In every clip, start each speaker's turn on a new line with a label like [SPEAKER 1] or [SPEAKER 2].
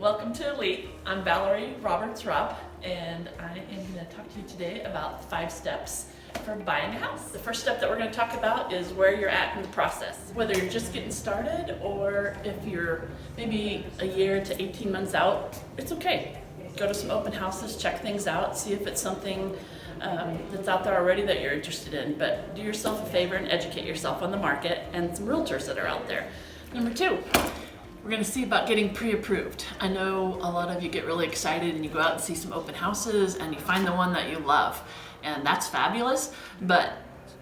[SPEAKER 1] Welcome to Elite. I'm Valerie Roberts-Rupp, and I am going to talk to you today about 5 steps for buying a house. The first step that we're going to talk about is where you're at in the process. Whether you're just getting started or if you're maybe a year to 18 months out, it's okay. Go to some open houses, check things out, see if it's something that's out there already that you're interested in. But do yourself a favor and educate yourself on the market and some realtors that are out there. Number 2. We're going to see about getting pre-approved. I know a lot of you get really excited and you go out and see some open houses and you find the one that you love, and that's fabulous, but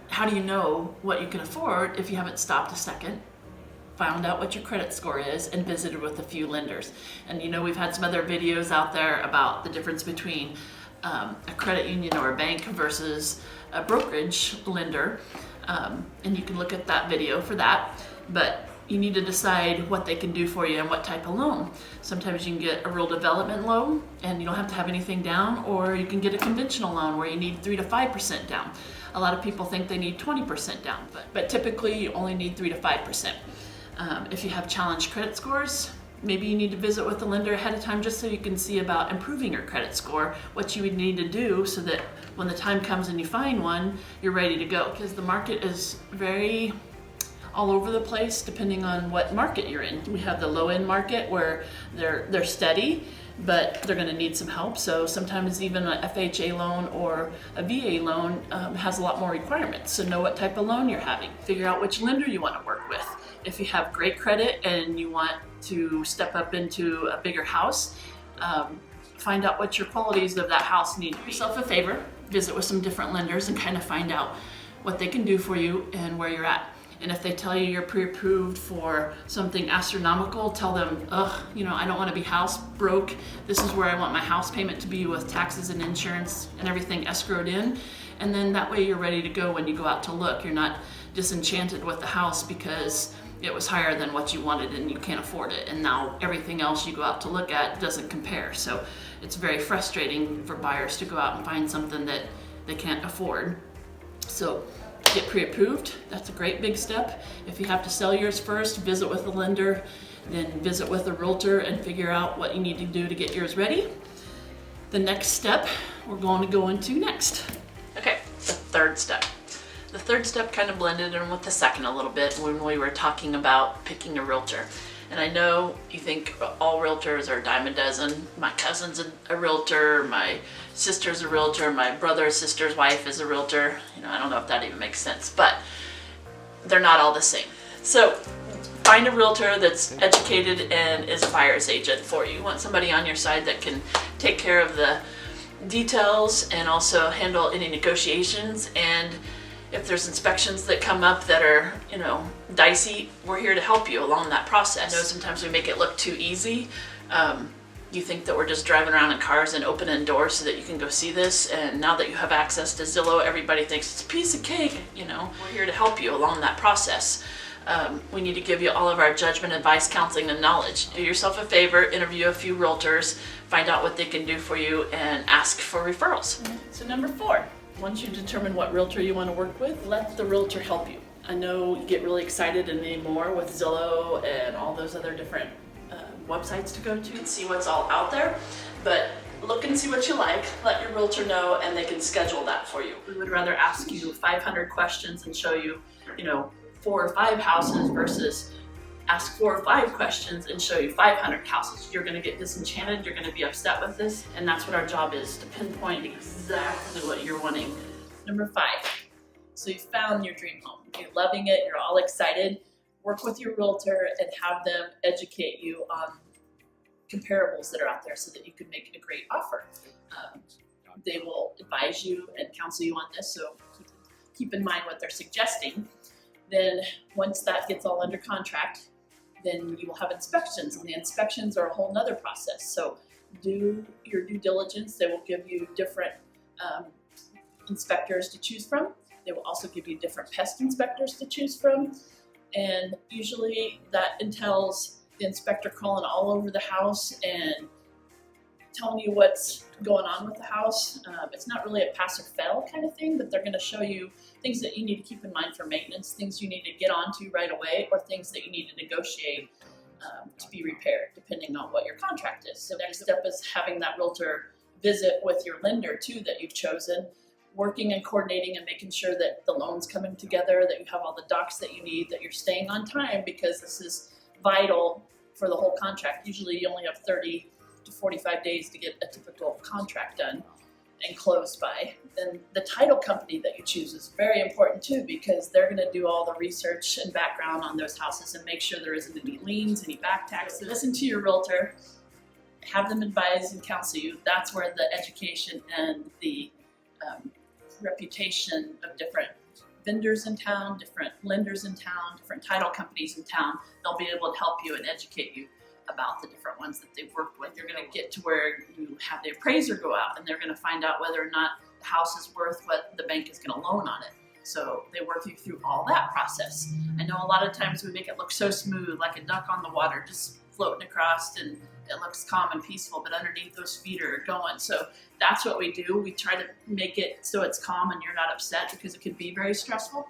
[SPEAKER 1] how do you know what you can afford if you haven't stopped a second, found out what your credit score is, and visited with a few lenders? And you know, we've had some other videos out there about the difference between a credit union or a bank versus a brokerage lender, and you can look at that video for that. But you need to decide what they can do for you and what type of loan. Sometimes you can get a real development loan and you don't have to have anything down, or you can get a conventional loan where you need 3 to 5% down. A lot of people think they need 20% down, but typically you only need 3 to 5%. If you have challenged credit scores, maybe you need to visit with the lender ahead of time just so you can see about improving your credit score, what you would need to do so that when the time comes and you find one, you're ready to go. Because the market is very all over the place depending on what market you're in. We have the low-end market where they're steady, but they're going to need some help. So sometimes even an FHA loan or a VA loan has a lot more requirements. So know what type of loan you're having. Figure out which lender you want to work with. If you have great credit and you want to step up into a bigger house, find out what your qualities of that house need to be. Do yourself a favor, visit with some different lenders and kind of find out what they can do for you and where you're at. And if they tell you you're pre-approved for something astronomical, tell them, I don't want to be house broke. This is where I want my house payment to be with taxes and insurance and everything escrowed in. And then that way you're ready to go when you go out to look. You're not disenchanted with the house because it was higher than what you wanted and you can't afford it. And now everything else you go out to look at doesn't compare. So it's very frustrating for buyers to go out and find something that they can't afford. So get pre-approved. That's a great big step. If you have to sell yours first, visit with a lender, then visit with a realtor and figure out what you need to do to get yours ready. The next step we're going to go into next. Okay, the third step. The third step kind of blended in with the second a little bit when we were talking about picking a realtor. And I know you think all realtors are a dime a dozen. My cousin's a realtor, my sister's a realtor, my brother's sister's wife is a realtor. I don't know if that even makes sense, but they're not all the same. So find a realtor that's educated and is a buyer's agent for you. You want somebody on your side that can take care of the details and also handle any negotiations. And if there's inspections that come up that are, dicey, we're here to help you along that process. I know sometimes we make it look too easy. You think that we're just driving around in cars and opening doors so that you can go see this. And now that you have access to Zillow, everybody thinks it's a piece of cake. We're here to help you along that process. We need to give you all of our judgment, advice, counseling, and knowledge. Do yourself a favor, interview a few realtors, find out what they can do for you, and ask for referrals. So number 4. Once you determine what realtor you want to work with, let the realtor help you. I know you get really excited anymore with Zillow and all those other different websites to go to and see what's all out there, but look and see what you like, let your realtor know, and they can schedule that for you. We would rather ask you 500 questions and show you, 4 or 5 houses versus ask 4 or 5 questions and show you 500 houses. You're going to get disenchanted, you're going to be upset with this, and that's what our job is, to pinpoint exactly what you're wanting. Number 5, so you found your dream home. You're loving it, you're all excited. Work with your realtor and have them educate you on comparables that are out there so that you can make a great offer. They will advise you and counsel you on this, so keep in mind what they're suggesting. Then once that gets all under contract, then you will have inspections, and the inspections are a whole nother process. So do your due diligence. They will give you different inspectors to choose from. They will also give you different pest inspectors to choose from. And usually that entails the inspector calling all over the house and telling you what's going on with the house. It's not really a pass or fail kind of thing, but they're going to show you things that you need to keep in mind for maintenance, things you need to get onto right away, or things that you need to negotiate to be repaired, depending on what your contract is. So next step is having that realtor visit with your lender too that you've chosen, working and coordinating and making sure that the loan's coming together, that you have all the docs that you need, that you're staying on time, because this is vital for the whole contract. Usually you only have 30 to 45 days to get a typical contract done and closed by. Then the title company that you choose is very important too, because they're going to do all the research and background on those houses and make sure there isn't any liens, any back taxes. Listen to your realtor, have them advise and counsel you. That's where the education and the reputation of different vendors in town, different lenders in town, different title companies in town, they'll be able to help you and educate you about the different ones that they've worked with. You're going to get to where you have the appraiser go out and they're going to find out whether or not the house is worth what the bank is going to loan on it. So they work you through all that process. I know a lot of times we make it look so smooth, like a duck on the water, just floating across, and it looks calm and peaceful, but underneath those feet are going. So that's what we do. We try to make it so it's calm and you're not upset, because it can be very stressful.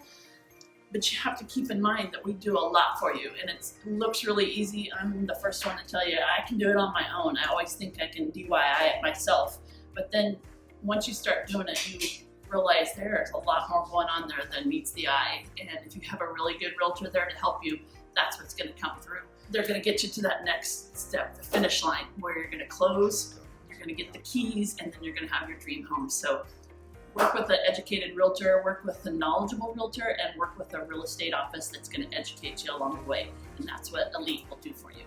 [SPEAKER 1] But you have to keep in mind that we do a lot for you, and it looks really easy. I'm the first one to tell you I can do it on my own. I always think I can DIY it myself. But then once you start doing it, you realize there's a lot more going on there than meets the eye. And if you have a really good realtor there to help you, that's what's going to come through. They're going to get you to that next step, the finish line, where you're going to close, you're going to get the keys, and then you're going to have your dream home. So work with an educated realtor, work with a knowledgeable realtor, and work with a real estate office that's going to educate you along the way. And that's what Elite will do for you.